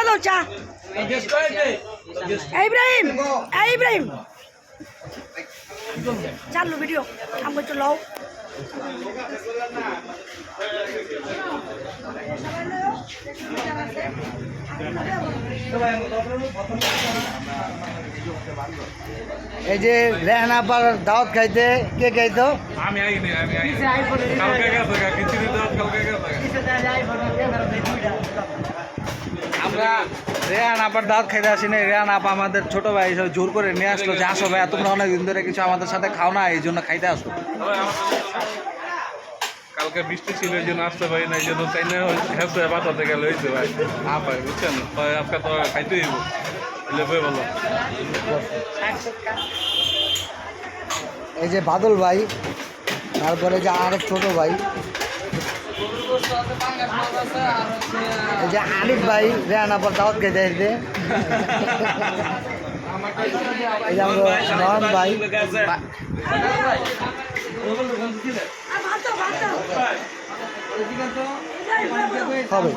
দাও চা ইব্রাহিম ইব্রাহিম চালু ভিডিও আমি একটু লও এই যে রেহানা পার দাওয়াত খাইতে কে খাইতো আমি আইনি কালকে গেছে কিছু দিন কালকে গেছে আমরা রেহান আপার দাওয়াত খাইতে আসি না। রেহান আপা আমাদের ছোট ভাই হিসেবে জোর করে নিয়ে আসলো যে আসো ভাই তোমরা অনেকদিন ধরে কিছু আমাদের সাথে খাও না, এই জন্য খাইতে আসো। কালকে বৃষ্টি ছিল এই জন্য আসতে পারি না, এই জন্য তাই না হেসে বাঁচাতে গেলে হয়েছে ভাই না পাই বুঝছেন আপনার তো খাইতেই হইব বলো। এই যে বাদল ভাই, তারপরে যে আরেক ছোট ভাই এই যে আরিফ ভাই রেহান আপার দাওয়াত খাইতে আসবে। এই যে আমরা নয়ন ভাই হবে।